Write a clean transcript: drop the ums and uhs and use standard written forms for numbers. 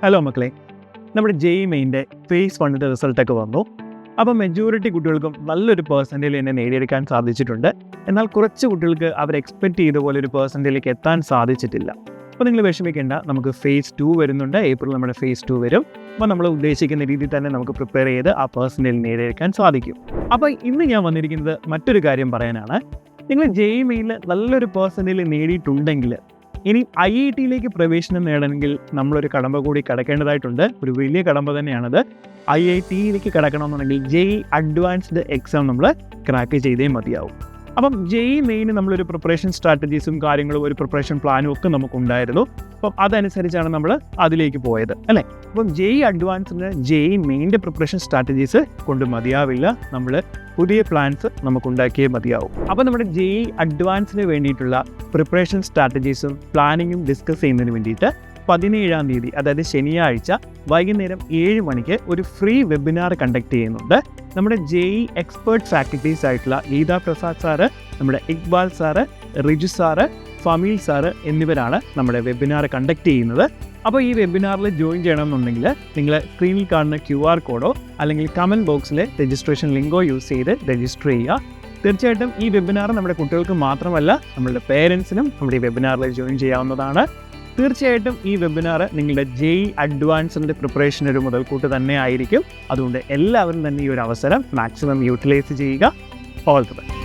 Hello മക്കളെ, നമ്മുടെ JEE മെയിൻ്റെ face 1 റിസൾട്ടൊക്കെ വന്നു. അപ്പോൾ മെജോറിറ്റി കുട്ടികൾക്കും നല്ലൊരു പെർസെൻറ്റേജ് തന്നെ നേടിയെടുക്കാൻ സാധിച്ചിട്ടുണ്ട്. എന്നാൽ കുറച്ച് കുട്ടികൾക്ക് അവർ എക്സ്പെക്റ്റ് ചെയ്ത പോലെ ഒരു പെർസെൻറ്റേജിലേക്ക് എത്താൻ സാധിച്ചിട്ടില്ല. അപ്പോൾ നിങ്ങൾ വിഷമിക്കേണ്ട, നമുക്ക് ഫേസ് 2 വരുന്നുണ്ട്. ഏപ്രിൽ നമ്മുടെ ഫേസ് 2 വരും. അപ്പോൾ നമ്മൾ ഉദ്ദേശിക്കുന്ന രീതിയിൽ തന്നെ നമുക്ക് പ്രിപ്പയർ ചെയ്ത് ആ പെർസെൻറ്റേജ് നേടിയെടുക്കാൻ സാധിക്കും. അപ്പോൾ ഇന്ന് ഞാൻ വന്നിരിക്കുന്നത് മറ്റൊരു കാര്യം പറയാനാണ്. നിങ്ങൾ JEE മെയിനിൽ നല്ലൊരു പെർസെൻറ്റേജ് നേടിയിട്ടുണ്ടെങ്കിൽ ഇനി IIT പ്രവേശനം നേടണമെങ്കിൽ നമ്മളൊരു കടമ്പ കൂടി കടക്കേണ്ടതായിട്ടുണ്ട്. ഒരു വലിയ കടമ്പ തന്നെയാണത്. IIT കടക്കണമെന്നുണ്ടെങ്കിൽ JEE അഡ്വാൻസ്ഡ് എക്സാം നമ്മൾ ക്രാക്ക് ചെയ്തേ മതിയാവും. അപ്പം JEE മെയിന് നമ്മളൊരു പ്രിപ്പറേഷൻ സ്ട്രാറ്റജീസും കാര്യങ്ങളും ഒരു പ്രിപ്പറേഷൻ പ്ലാനും ഒക്കെ നമുക്കുണ്ടായിരുന്നു. അപ്പം അതനുസരിച്ചാണ് നമ്മൾ അതിലേക്ക് പോയത്, അല്ലേ? അപ്പം JEE അഡ്വാൻസിന് JEE മെയിൻ്റെ പ്രിപ്പറേഷൻ സ്ട്രാറ്റജീസ് കൊണ്ട് മതിയാവില്ല. നമ്മൾ പുതിയ പ്ലാൻസ് നമുക്കുണ്ടാക്കിയേ മതിയാവും. അപ്പോൾ നമ്മുടെ JEE അഡ്വാൻസിന് വേണ്ടിയിട്ടുള്ള പ്രിപ്പറേഷൻ സ്ട്രാറ്റജീസും പ്ലാനിങ്ങും ഡിസ്കസ് ചെയ്യുന്നതിന് വേണ്ടിയിട്ട് 17-ാം തീയതി, അതായത് ശനിയാഴ്ച വൈകുന്നേരം 7 മണിക്ക് ഒരു ഫ്രീ വെബിനാർ കണ്ടക്ട് ചെയ്യുന്നുണ്ട്. നമ്മുടെ JEE എക്സ്പേർട്ട് ഫാക്കൽറ്റീസ് ആയിട്ടുള്ള ഗീതാ പ്രസാദ് സാറ്, നമ്മുടെ Iqbal sir, Riju sir, Fameel sir എന്നിവരാണ് നമ്മുടെ വെബിനാർ കണ്ടക്ട് ചെയ്യുന്നത്. അപ്പോൾ ഈ വെബിനാറിൽ ജോയിൻ ചെയ്യണമെന്നുണ്ടെങ്കിൽ നിങ്ങൾ സ്ക്രീനിൽ കാണുന്ന QR കോഡോ അല്ലെങ്കിൽ കമൻറ്റ് ബോക്സിലെ രജിസ്ട്രേഷൻ ലിങ്കോ യൂസ് ചെയ്ത് രജിസ്റ്റർ ചെയ്യുക. തീർച്ചയായിട്ടും ഈ വെബിനാർ നമ്മുടെ കുട്ടികൾക്ക് മാത്രമല്ല, നമ്മളുടെ പേരൻസിനും നമ്മുടെ ഈ വെബിനാറിൽ ജോയിൻ ചെയ്യാവുന്നതാണ്. തീർച്ചയായിട്ടും ഈ വെബിനാർ നിങ്ങളുടെ JEE അഡ്വാൻസിൻ്റെ പ്രിപ്പറേഷൻ ഒരു മുതൽക്കൂട്ട് തന്നെ ആയിരിക്കും. അതുകൊണ്ട് എല്ലാവരും തന്നെ ഈ ഒരു അവസരം മാക്സിമം യൂട്ടിലൈസ് ചെയ്യുക. All the best.